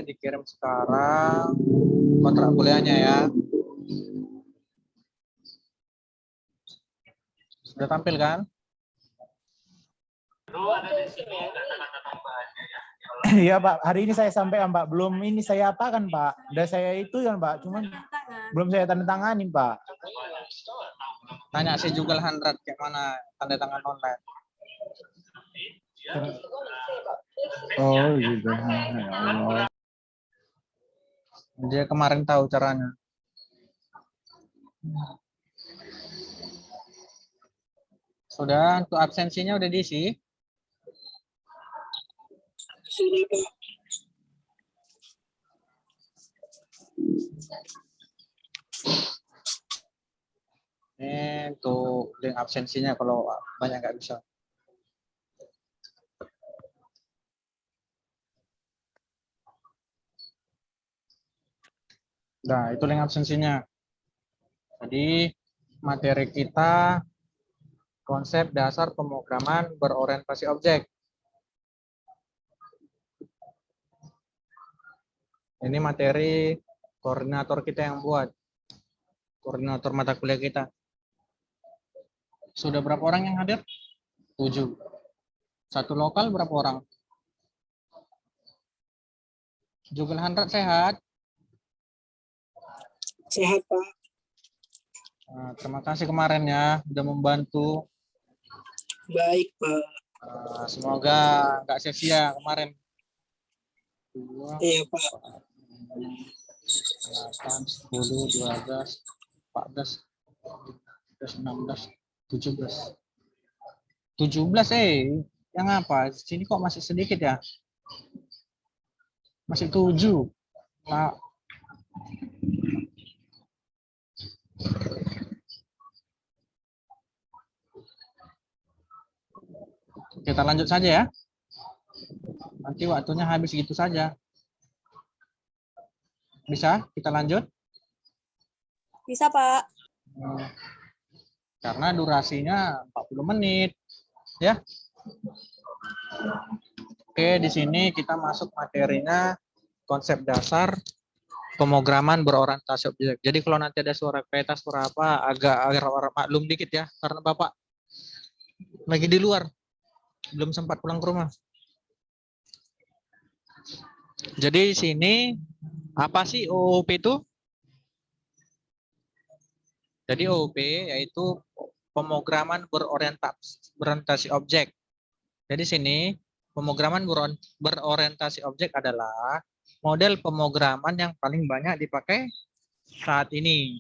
dikirim sekarang kontrak kuliahnya ya. Sudah tampil kan? Iya Pak, hari ini saya sampai Pak. Belum ini saya apakan Pak. Udah saya itu ya Pak, cuman belum saya tanda tanganin Pak. Tanya si Jugal 100 kayak mana tanda tangan online. Oh gitu. Ya Allah. Dia kemarin tahu caranya. Sudah, untuk absensinya udah diisi? Sudah Pak. Ini untuk link absensinya kalau banyak nggak bisa. Nah, itu link absensinya. Jadi materi kita konsep dasar pemrograman berorientasi objek. Ini materi koordinator kita yang buat. Koordinator mata kuliah kita. Sudah berapa orang yang hadir? 7. Satu lokal berapa orang? Jugal 100 sehat? Sehat Pak. Nah, terima kasih kemarin ya, sudah membantu. Baik Pak. Semoga nggak sia-sia kemarin. 2, Iya Pak. 8, 10, 12, 14, 16, 17. 17 yang apa? Sini kok masih sedikit ya? Masih 7. Nah, kita lanjut saja ya. Nanti waktunya habis gitu saja. Bisa kita lanjut? Bisa, Pak. Karena durasinya 40 menit. Ya. Oke, di sini kita masuk materinya konsep dasar pemrograman berorientasi objek. Jadi kalau nanti ada suara kereta, suara apa, agak maklum dikit ya, karena Bapak lagi di luar, belum sempat pulang ke rumah. Jadi di sini apa sih OOP itu? Jadi OOP yaitu pemrograman berorientasi objek. Jadi sini pemrograman berorientasi objek adalah model pemrograman yang paling banyak dipakai saat ini.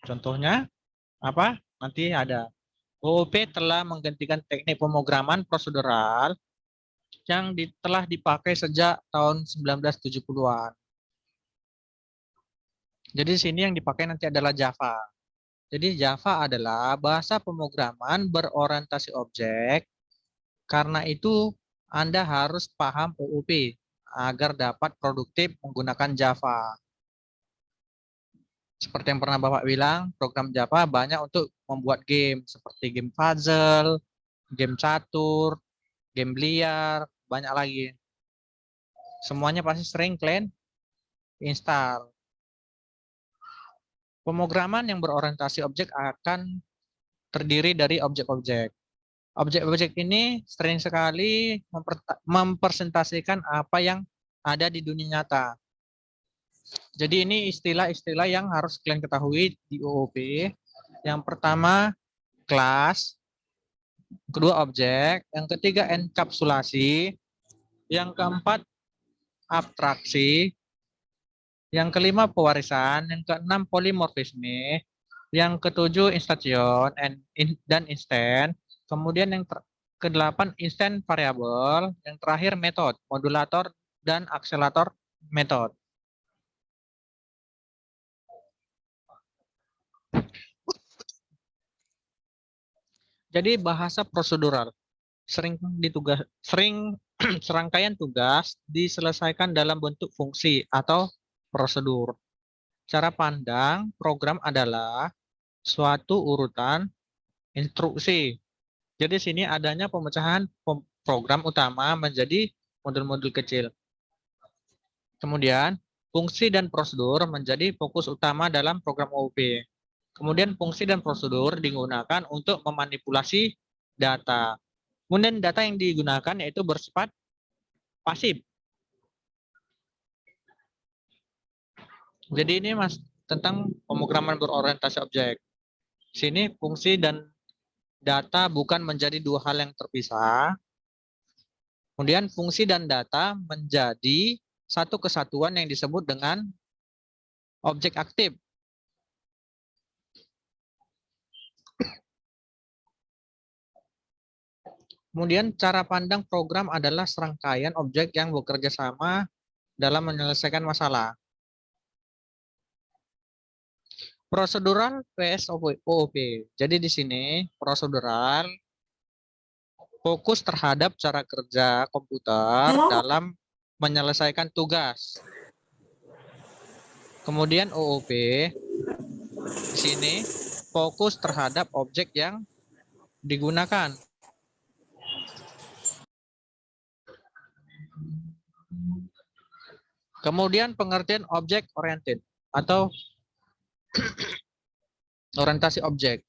Contohnya apa? Nanti ada. OOP telah menggantikan teknik pemrograman prosedural yang telah dipakai sejak tahun 1970-an. Jadi di sini yang dipakai nanti adalah Java. Jadi Java adalah bahasa pemrograman berorientasi objek. Karena itu Anda harus paham OOP agar dapat produktif menggunakan Java. Seperti yang pernah Bapak bilang, program Java banyak untuk membuat game seperti game puzzle, game catur, game biliar, banyak lagi. Semuanya pasti sering kalian install. Pemrograman yang berorientasi objek akan terdiri dari objek-objek. Objek-objek ini sering sekali mempresentasikan apa yang ada di dunia nyata. Jadi ini istilah-istilah yang harus kalian ketahui di OOP. Yang pertama, kelas. Kedua, objek. Yang ketiga, enkapsulasi. Yang keempat, abstraksi. Yang kelima, pewarisan. Yang keenam, polimorfisme. Yang ketujuh, instansion dan instant. Kemudian yang kedelapan, instant variable. Yang terakhir, metode, modulator, dan akselerator metode. Jadi bahasa prosedural sering serangkaian tugas diselesaikan dalam bentuk fungsi atau prosedur. Cara pandang program adalah suatu urutan instruksi. Jadi sini adanya pemecahan program utama menjadi modul-modul kecil. Kemudian, fungsi dan prosedur menjadi fokus utama dalam program OOP. Kemudian, fungsi dan prosedur digunakan untuk memanipulasi data. Kemudian, data yang digunakan yaitu bersifat pasif. Jadi ini Mas tentang pemrograman berorientasi objek. Sini fungsi dan data bukan menjadi dua hal yang terpisah. Kemudian fungsi dan data menjadi satu kesatuan yang disebut dengan objek aktif. Kemudian cara pandang program adalah serangkaian objek yang bekerja sama dalam menyelesaikan masalah. Prosedural vs OOP. Jadi di sini prosedural fokus terhadap cara kerja komputer dalam menyelesaikan tugas. Kemudian OOP di sini fokus terhadap objek yang digunakan. Kemudian pengertian objek oriented atau orientasi objek,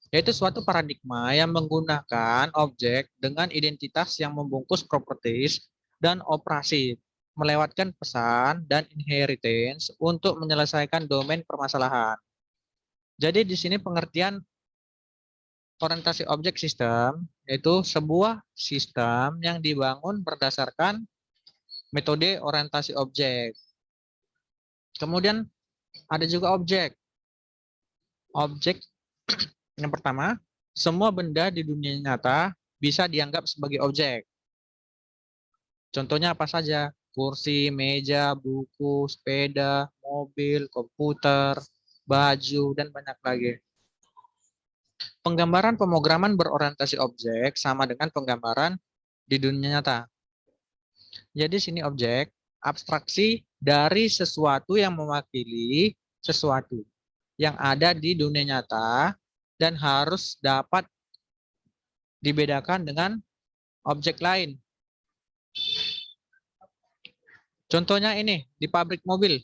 yaitu suatu paradigma yang menggunakan objek dengan identitas yang membungkus properties dan operasi, melewatkan pesan dan inheritance untuk menyelesaikan domain permasalahan. Jadi di sini pengertian orientasi objek sistem yaitu sebuah sistem yang dibangun berdasarkan metode orientasi objek. Kemudian ada juga objek. Objek yang pertama, semua benda di dunia nyata bisa dianggap sebagai objek. Contohnya apa saja? Kursi, meja, buku, sepeda, mobil, komputer, baju, dan banyak lagi. Penggambaran pemrograman berorientasi objek sama dengan penggambaran di dunia nyata. Jadi sini objek, abstraksi dari sesuatu yang mewakili sesuatu yang ada di dunia nyata dan harus dapat dibedakan dengan objek lain. Contohnya ini, di pabrik mobil.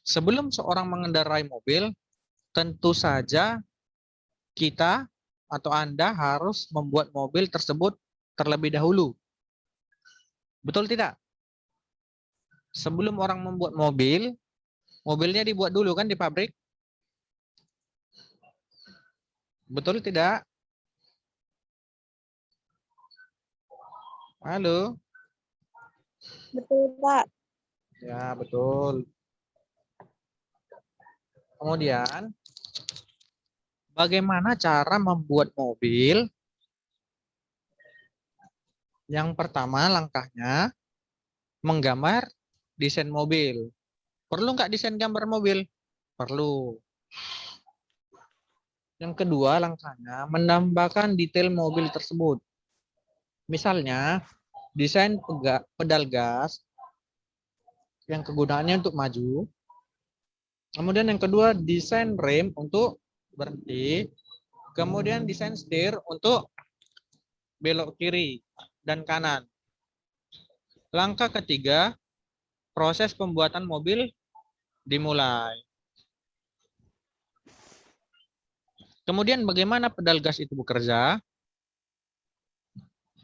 Sebelum seorang mengendarai mobil, tentu saja kita atau Anda harus membuat mobil tersebut terlebih dahulu. Betul tidak? Sebelum orang membuat mobil, mobilnya dibuat dulu kan di pabrik? Betul tidak? Halo? Betul, Pak. Ya, betul. Kemudian, bagaimana cara membuat mobil? Yang pertama langkahnya, menggambar desain mobil. Perlu nggak desain gambar mobil? Perlu. Yang kedua langkahnya, menambahkan detail mobil tersebut. Misalnya, desain pedal gas yang kegunaannya untuk maju. Kemudian yang kedua, desain rem untuk berhenti. Kemudian desain setir untuk belok kiri dan kanan. Langkah ketiga, proses pembuatan mobil dimulai. Kemudian bagaimana pedal gas itu bekerja?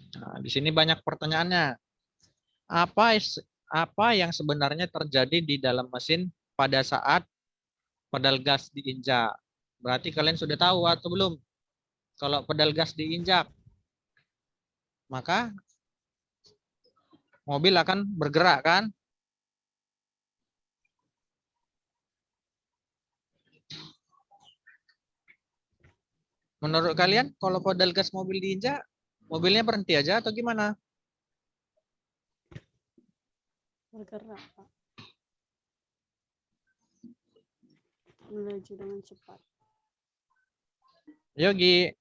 Nah, di sini banyak pertanyaannya. Apa yang sebenarnya terjadi di dalam mesin pada saat pedal gas diinjak? Berarti kalian sudah tahu atau belum? Kalau pedal gas diinjak, maka mobil akan bergerak kan? Menurut kalian kalau pedal gas mobil diinjak, mobilnya berhenti aja atau gimana? Bergerak, Pak. Melaju dengan cepat. Yogi.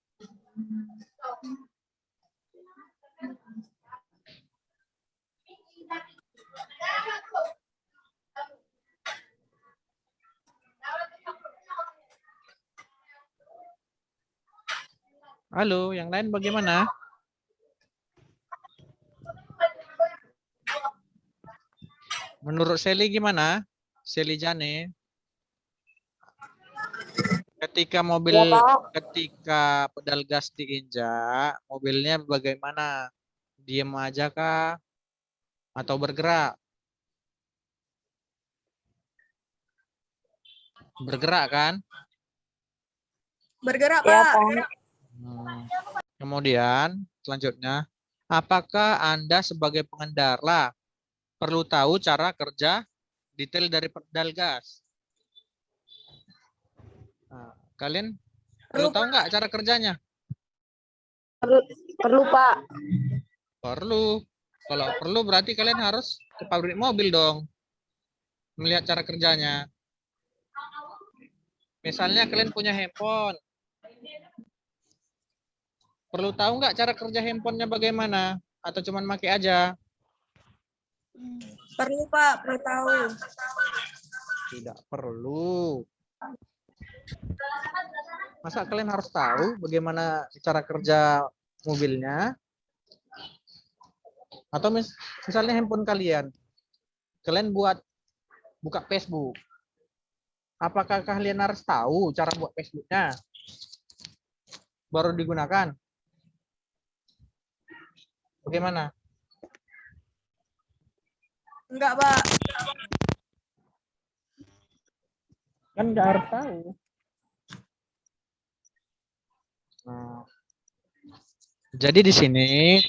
Halo, yang lain bagaimana? Menurut Sally gimana? Sally Jane, ketika ketika pedal gas diinjak, mobilnya bagaimana? Diam aja kah? Atau bergerak? Bergerak kan? Bergerak, Ya, Pak. Pak. Kemudian selanjutnya, apakah Anda sebagai pengendara perlu tahu cara kerja detail dari pedal gas? Nah, kalian perlu tahu nggak cara kerjanya? Perlu, Pak. Perlu. Kalau perlu berarti kalian harus ke pabrik mobil dong. Melihat cara kerjanya. Misalnya kalian punya handphone. Perlu tahu nggak cara kerja handphonenya bagaimana? Atau cuman pakai aja? Perlu, Pak. Perlu tahu. Tidak perlu. Masa kalian harus tahu bagaimana cara kerja mobilnya? Atau misalnya handphone kalian buka Facebook. Apakah kalian harus tahu cara buat Facebooknya? Baru digunakan? Bagaimana? Enggak, Pak. Kan nggak harus tahu. Nah, jadi di sini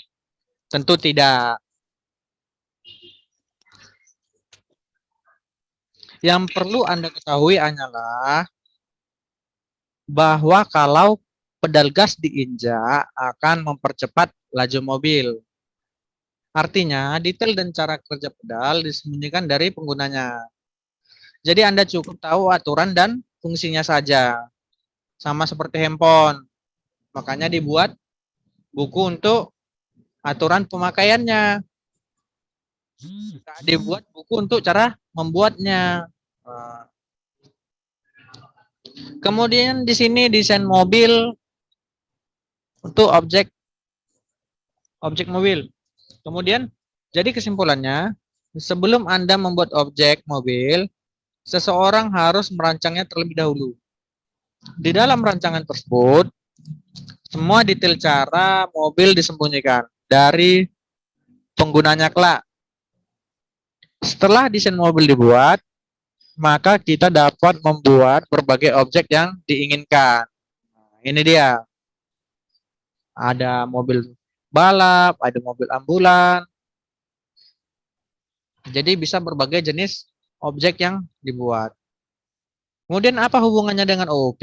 tentu tidak. Yang perlu Anda ketahui hanyalah bahwa kalau pedal gas diinjak akan mempercepat laju mobil. Artinya, detail dan cara kerja pedal disembunyikan dari penggunanya. Jadi Anda cukup tahu aturan dan fungsinya saja. Sama seperti handphone. Makanya dibuat buku untuk aturan pemakaiannya. Dibuat buku untuk cara membuatnya. Kemudian di sini desain mobil untuk objek mobil. Kemudian jadi kesimpulannya, sebelum Anda membuat objek mobil, seseorang harus merancangnya terlebih dahulu. Di dalam rancangan tersebut, semua detail cara mobil disembunyikan dari penggunanya kelak. Setelah desain mobil dibuat, maka kita dapat membuat berbagai objek yang diinginkan. Ini dia. Ada mobil balap, ada mobil ambulan. Jadi bisa berbagai jenis objek yang dibuat. Kemudian apa hubungannya dengan OOP?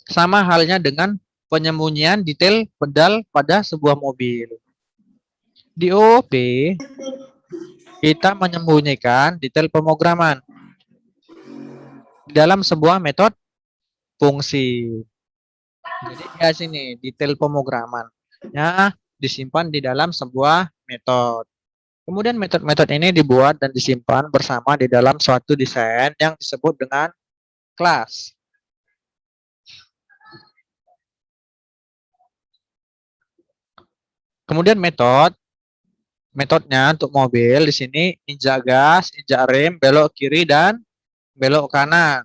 Sama halnya dengan penyembunyian detail pedal pada sebuah mobil. Di OOP, kita menyembunyikan detail pemrograman dalam sebuah metode fungsi. Jadi di sini detail pemrogramannya disimpan di dalam sebuah metode. Kemudian metode-metode ini dibuat dan disimpan bersama di dalam suatu desain yang disebut dengan kelas. Kemudian metodenya untuk mobil di sini injak gas, injak rem, belok kiri dan belok kanan.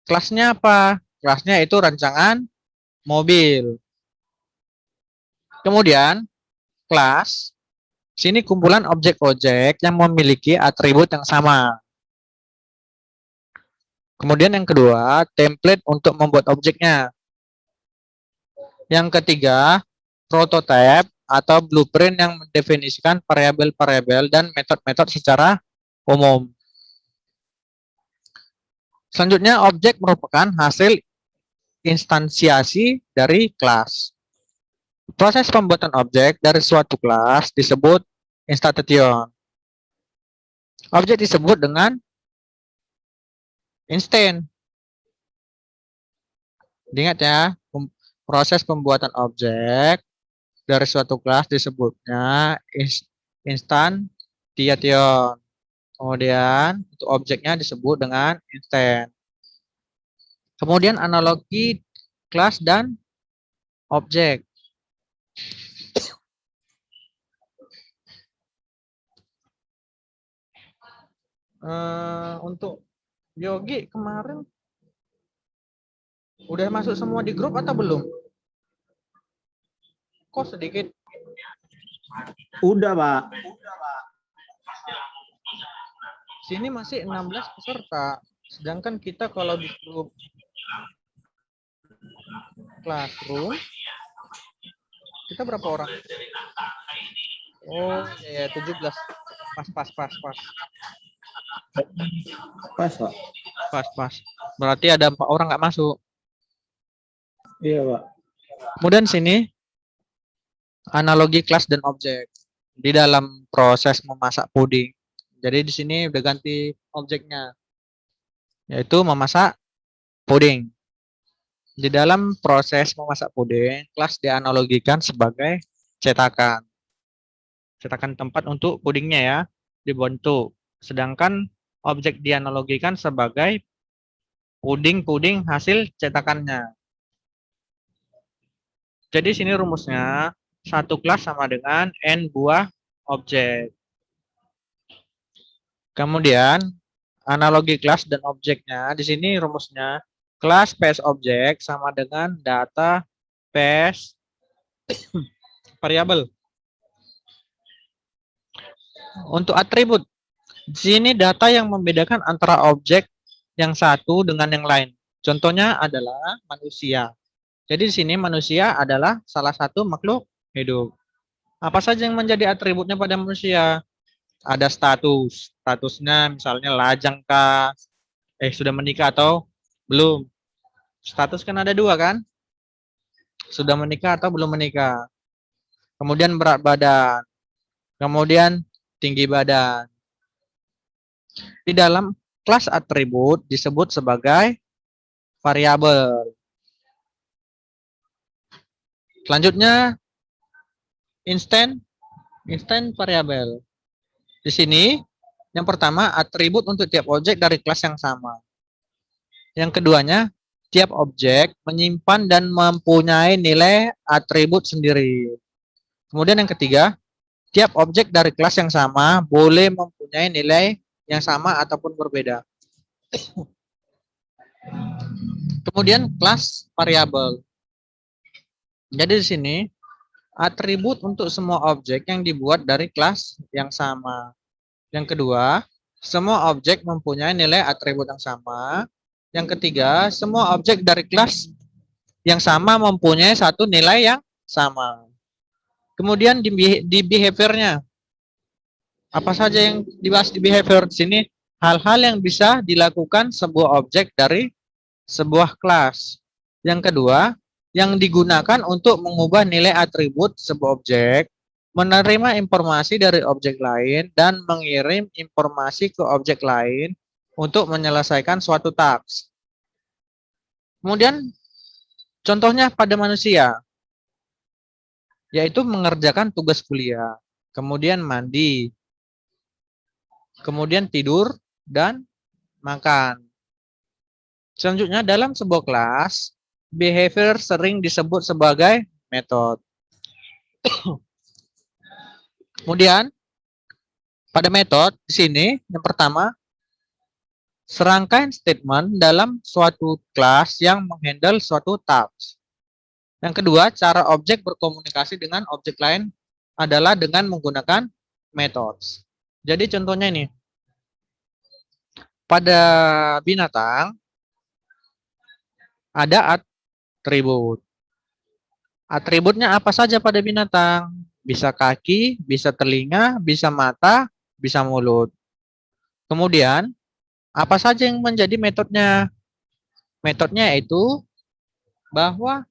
Kelasnya apa? Kelasnya itu rancangan mobil. Kemudian kelas sini kumpulan objek-objek yang memiliki atribut yang sama. Kemudian yang kedua, template untuk membuat objeknya. Yang ketiga, prototype atau blueprint yang mendefinisikan variabel-variabel dan metode-metode secara umum. Selanjutnya, objek merupakan hasil instansiasi dari kelas. Proses pembuatan objek dari suatu kelas disebut instantation. Objek disebut dengan instance. Ingat ya, proses pembuatan objek dari suatu kelas disebutnya instantiation. Kemudian untuk objeknya disebut dengan instance. Kemudian analogi kelas dan objek. Untuk Yogi kemarin udah masuk semua di grup atau belum? Kok sedikit? Udah, Pak. Sini masih 16 peserta. Sedangkan kita kalau di grup Classroom, kita berapa orang? Oh, ya 17. Pas. Pas, Pak. Pas. Berarti ada 4 orang nggak masuk. Iya, Pak. Kemudian sini analogi kelas dan objek di dalam proses memasak puding. Jadi di sini udah ganti objeknya, yaitu memasak puding. Di dalam proses memasak puding, kelas dianalogikan sebagai cetakan. Cetakan tempat untuk pudingnya ya, dibentuk. Sedangkan objek dianalogikan sebagai puding hasil cetakannya. Jadi sini rumusnya, satu kelas sama dengan N buah objek. Kemudian analogi kelas dan objeknya, di sini rumusnya kelas PS objek sama dengan data PS variabel. Untuk atribut, di sini data yang membedakan antara objek yang satu dengan yang lain. Contohnya adalah manusia. Jadi di sini manusia adalah salah satu makhluk hidup. Apa saja yang menjadi atributnya pada manusia? Ada statusnya misalnya lajang kah, sudah menikah atau belum. Status kan ada 2 kan, sudah menikah atau belum menikah. Kemudian berat badan, kemudian tinggi badan. Di dalam kelas atribut disebut sebagai variabel. Selanjutnya instant variabel. Di sini, yang pertama atribut untuk tiap objek dari kelas yang sama. Yang keduanya, tiap objek menyimpan dan mempunyai nilai atribut sendiri. Kemudian yang ketiga, tiap objek dari kelas yang sama boleh mempunyai nilai yang sama ataupun berbeda. Kemudian kelas variabel. Jadi di sini, atribut untuk semua objek yang dibuat dari kelas yang sama. Yang kedua, semua objek mempunyai nilai atribut yang sama. Yang ketiga, semua objek dari kelas yang sama mempunyai satu nilai yang sama. Kemudian di behavior-nya, apa saja yang dibahas di behavior di sini? Hal-hal yang bisa dilakukan sebuah objek dari sebuah kelas. Yang kedua, yang digunakan untuk mengubah nilai atribut sebuah objek, menerima informasi dari objek lain, dan mengirim informasi ke objek lain untuk menyelesaikan suatu task. Kemudian, contohnya pada manusia, yaitu mengerjakan tugas kuliah, kemudian mandi, kemudian tidur, dan makan. Selanjutnya, dalam sebuah kelas, behavior sering disebut sebagai metode. Kemudian, pada metode di sini yang pertama, serangkaian statement dalam suatu kelas yang menghandle suatu task. Yang kedua, cara objek berkomunikasi dengan objek lain adalah dengan menggunakan methods. Jadi contohnya ini, pada binatang ada atribut. Atributnya apa saja pada binatang? Bisa kaki, bisa telinga, bisa mata, bisa mulut. Kemudian, apa saja yang menjadi metodenya? Metodenya yaitu bahwa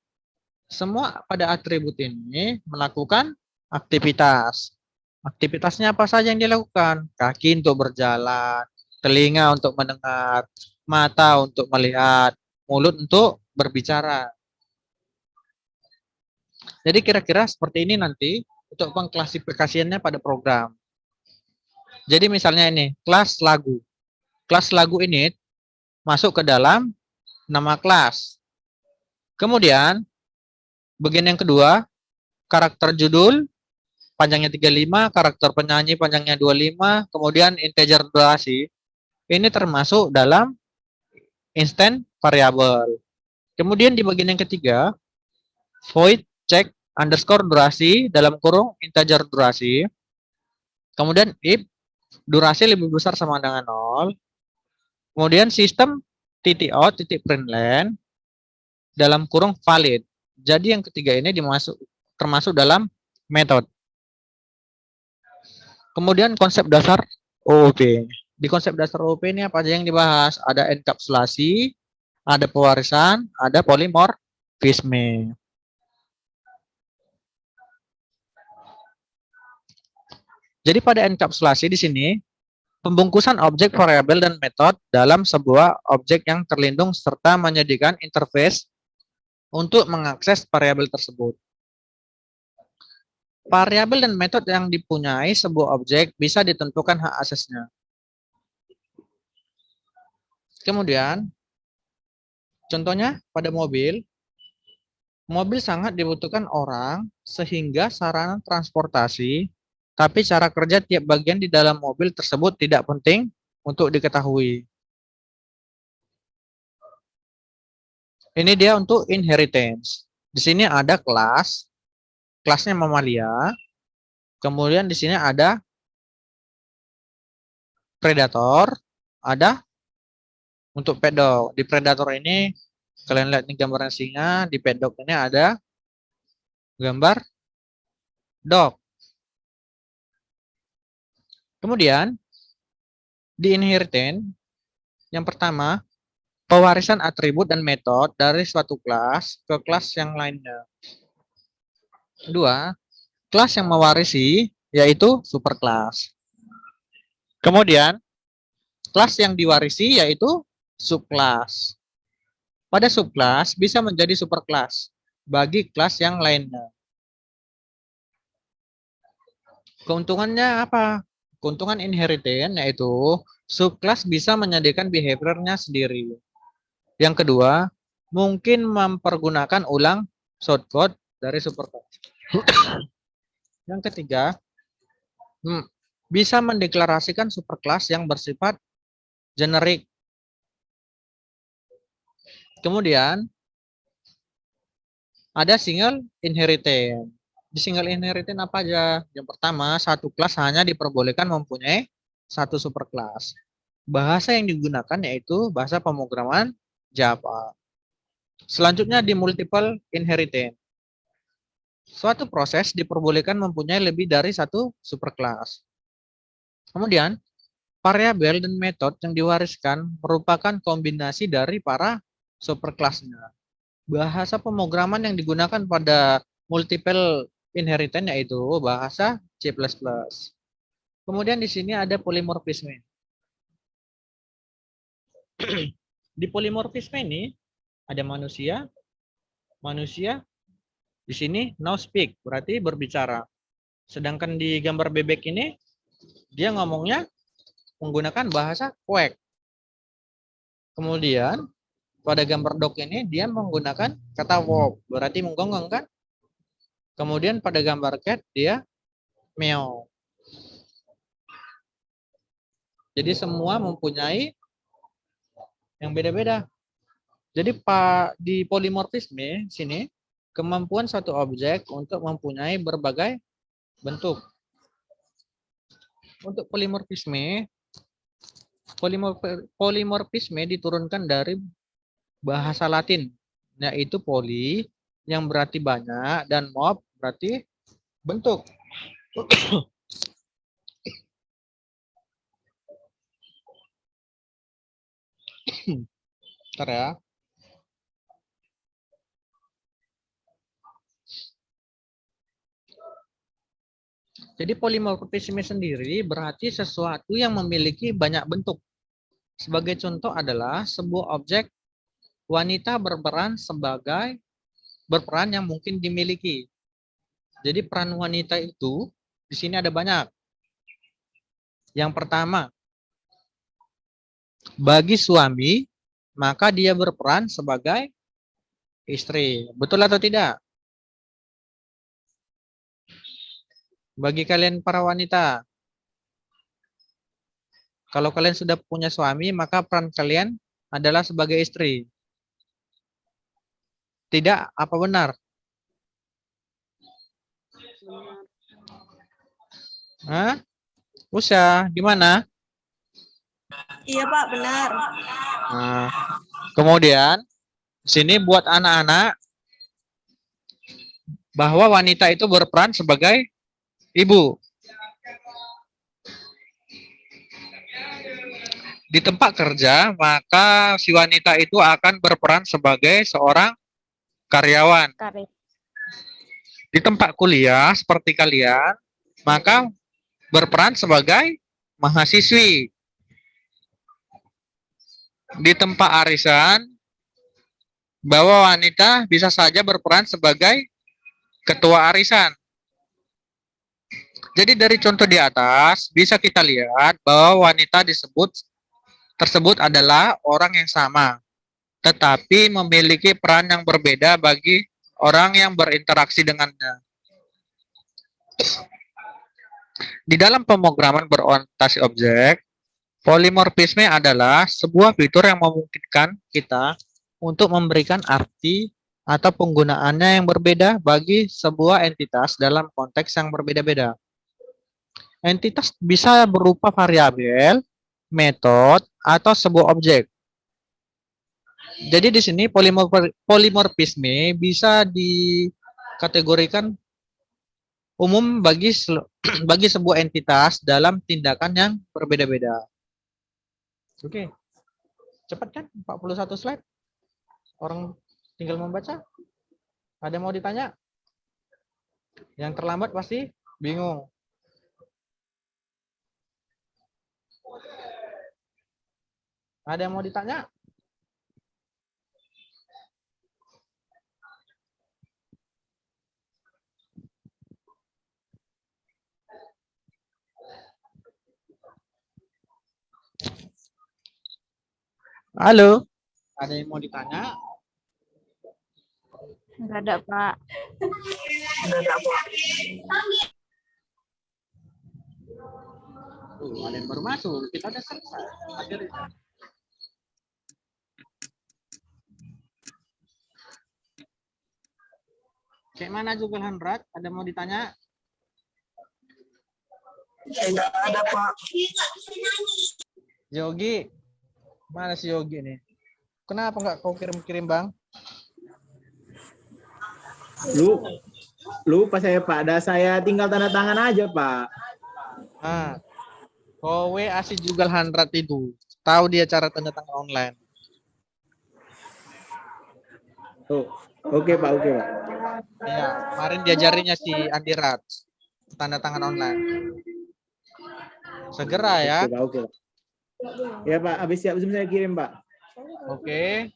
semua pada atribut ini melakukan aktivitas. Aktivitasnya apa saja yang dilakukan? Kaki untuk berjalan, telinga untuk mendengar, mata untuk melihat, mulut untuk berbicara. Jadi kira-kira seperti ini nanti untuk pengklasifikasiannya pada program. Jadi misalnya ini, kelas lagu. Kelas lagu ini masuk ke dalam nama kelas. Kemudian, bagian yang kedua, karakter judul, panjangnya 35, karakter penyanyi panjangnya 25, kemudian integer durasi. Ini termasuk dalam instant variable. Kemudian di bagian yang ketiga, void check underscore durasi dalam kurung integer durasi. Kemudian if durasi lebih besar sama dengan 0. Kemudian sistem titik out titik println dalam kurung valid. Jadi yang ketiga ini termasuk dalam metode. Kemudian konsep dasar OOP. Di konsep dasar OOP ini apa aja yang dibahas? Ada enkapsulasi, ada pewarisan, ada polimorfisme. Jadi pada enkapsulasi di sini, pembungkusan objek variabel dan metode dalam sebuah objek yang terlindung serta menyediakan interface untuk mengakses variabel tersebut. Variabel dan metode yang dipunyai sebuah objek bisa ditentukan hak aksesnya. Kemudian, contohnya pada mobil sangat dibutuhkan orang sehingga sarana transportasi, tapi cara kerja tiap bagian di dalam mobil tersebut tidak penting untuk diketahui. Ini dia untuk inheritance. Di sini ada kelasnya mamalia. Kemudian di sini ada predator, ada untuk pet dog. Di predator ini kalian lihat nih gambaran singa, di pet dog ini ada gambar dog. Kemudian di inheritance yang pertama, pewarisan atribut dan metode dari suatu kelas ke kelas yang lainnya. Kedua, kelas yang mewarisi yaitu superclass. Kemudian, kelas yang diwarisi yaitu subclass. Pada subclass bisa menjadi superclass bagi kelas yang lainnya. Keuntungannya apa? Keuntungan inheritance yaitu subclass bisa menyediakan behaviornya sendiri. Yang kedua, mungkin mempergunakan ulang shortcode dari superclass. Yang ketiga, bisa mendeklarasikan superclass yang bersifat generik. Kemudian, ada single inheritance. Di single inheritance apa aja? Yang pertama, satu kelas hanya diperbolehkan mempunyai satu superclass. Bahasa yang digunakan yaitu bahasa pemrograman Java. Selanjutnya di multiple inheritance. Suatu proses diperbolehkan mempunyai lebih dari satu superclass. Kemudian, variabel dan metode yang diwariskan merupakan kombinasi dari para superclass-nya. Bahasa pemrograman yang digunakan pada multiple inheritance yaitu bahasa C++. Kemudian di sini ada polimorfisme. Di polimorfisme ini ada manusia di sini now speak, berarti berbicara. Sedangkan di gambar bebek ini dia ngomongnya menggunakan bahasa quack. Kemudian pada gambar dog ini dia menggunakan kata walk, berarti menggonggong kan? Kemudian pada gambar cat dia meow. Jadi semua mempunyai yang beda-beda. Jadi di polimorfisme sini kemampuan satu objek untuk mempunyai berbagai bentuk. Untuk polimorfisme diturunkan dari bahasa Latin, yaitu poli yang berarti banyak dan morph berarti bentuk. Bentar ya. Jadi polimorfisme sendiri berarti sesuatu yang memiliki banyak bentuk. Sebagai contoh adalah sebuah objek wanita berperan yang mungkin dimiliki. Jadi peran wanita itu di sini ada banyak. Yang pertama, bagi suami, maka dia berperan sebagai istri. Betul atau tidak? Bagi kalian para wanita, Kalau kalian sudah punya suami, maka peran kalian adalah sebagai istri. Tidak, apa benar? Benar. Hah? Usha, gimana? Iya Pak, benar. Nah, kemudian, di sini buat anak-anak, bahwa wanita itu berperan sebagai ibu. Di tempat kerja, maka si wanita itu akan berperan sebagai seorang karyawan. Karya. Di tempat kuliah, seperti kalian, maka berperan sebagai mahasiswi. Di tempat arisan, bahwa wanita bisa saja berperan sebagai ketua arisan. Jadi dari contoh di atas, bisa kita lihat bahwa wanita tersebut adalah orang yang sama, tetapi memiliki peran yang berbeda bagi orang yang berinteraksi dengannya. Di dalam pemrograman berorientasi objek, polimorfisme adalah sebuah fitur yang memungkinkan kita untuk memberikan arti atau penggunaannya yang berbeda bagi sebuah entitas dalam konteks yang berbeda-beda. Entitas bisa berupa variabel, metode, atau sebuah objek. Jadi di sini polimorfisme bisa dikategorikan umum bagi sebuah entitas dalam tindakan yang berbeda-beda. Oke. Cepat kan? 41 slide. Orang tinggal membaca. Ada yang mau ditanya? Yang terlambat pasti bingung. Ada yang mau ditanya? Halo? Ada yang mau ditanya? Enggak ada, Pak. Ada yang baru masuk. Kita udah selesai. Materi. Kayak mana juga Handrat? Ada mau ditanya? Enggak ada Pak. Yogi, mana si Yogi nih? Kenapa nggak kau kirim-kirim Bang? Lupa saya Pak, ada saya tinggal tanda tangan aja Pak. Ah, kau WA si Jugal Handrat itu. Tahu dia cara tanda tangan online. Oh, oke Pak, oke Pak. Ya, kemarin diajarinya si Andi Rat. Tanda tangan online. Segera ya. Oke Pak, oke Pak. Ya Pak, habis siap sebelum saya kirim Pak. Oke.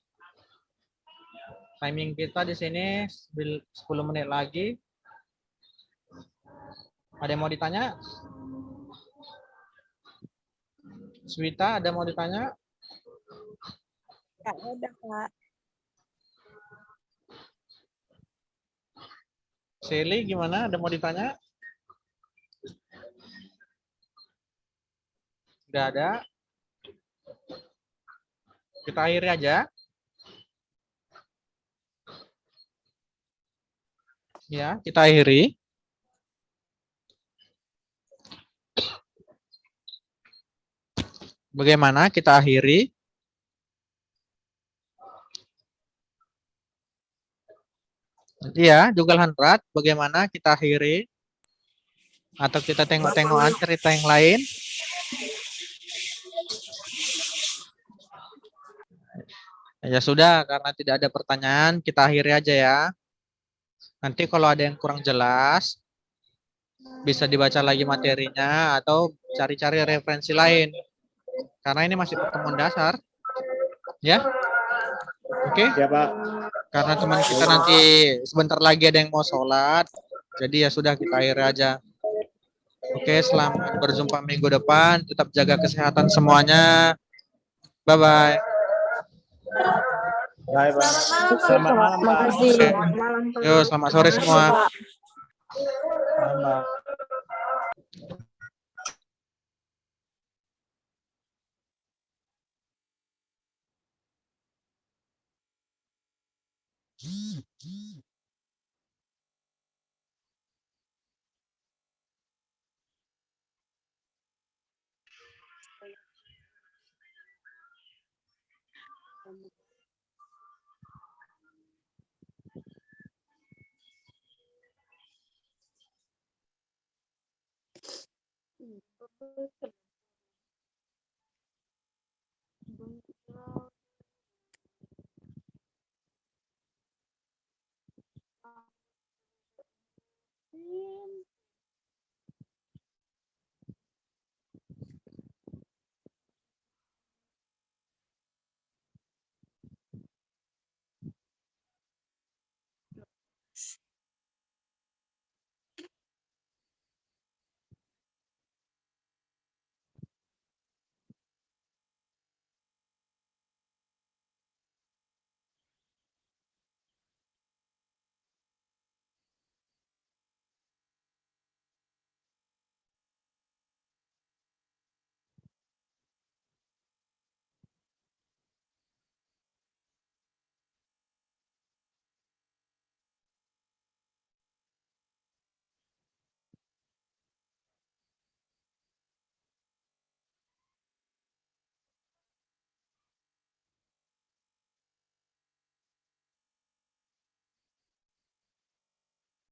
Timing kita di sini 10 menit lagi. Ada yang mau ditanya? Swita, ada mau ditanya? Enggak ada Pak. Shelly, gimana? Ada mau ditanya? Nggak ada. Kita akhiri aja. Ya, kita akhiri. Bagaimana kita akhiri? Iya, Jugal Handrat, bagaimana kita akhiri? Atau kita tengok-tengokan cerita yang lain? Ya sudah, karena tidak ada pertanyaan, kita akhiri aja ya. Nanti kalau ada yang kurang jelas, bisa dibaca lagi materinya atau cari-cari referensi lain. Karena ini masih pertemuan dasar. Ya? Oke? Ya Pak. Karena teman kita nanti sebentar lagi ada yang mau sholat. Jadi ya sudah, kita akhiri aja. Oke, selamat berjumpa minggu depan. Tetap jaga kesehatan semuanya. Bye-bye. Bye Pak. Selamat malam Pak. Selamat malam Pak. Makasih. Selamat malam Pak. Yo, selamat sore semua. Selamat. Hmm.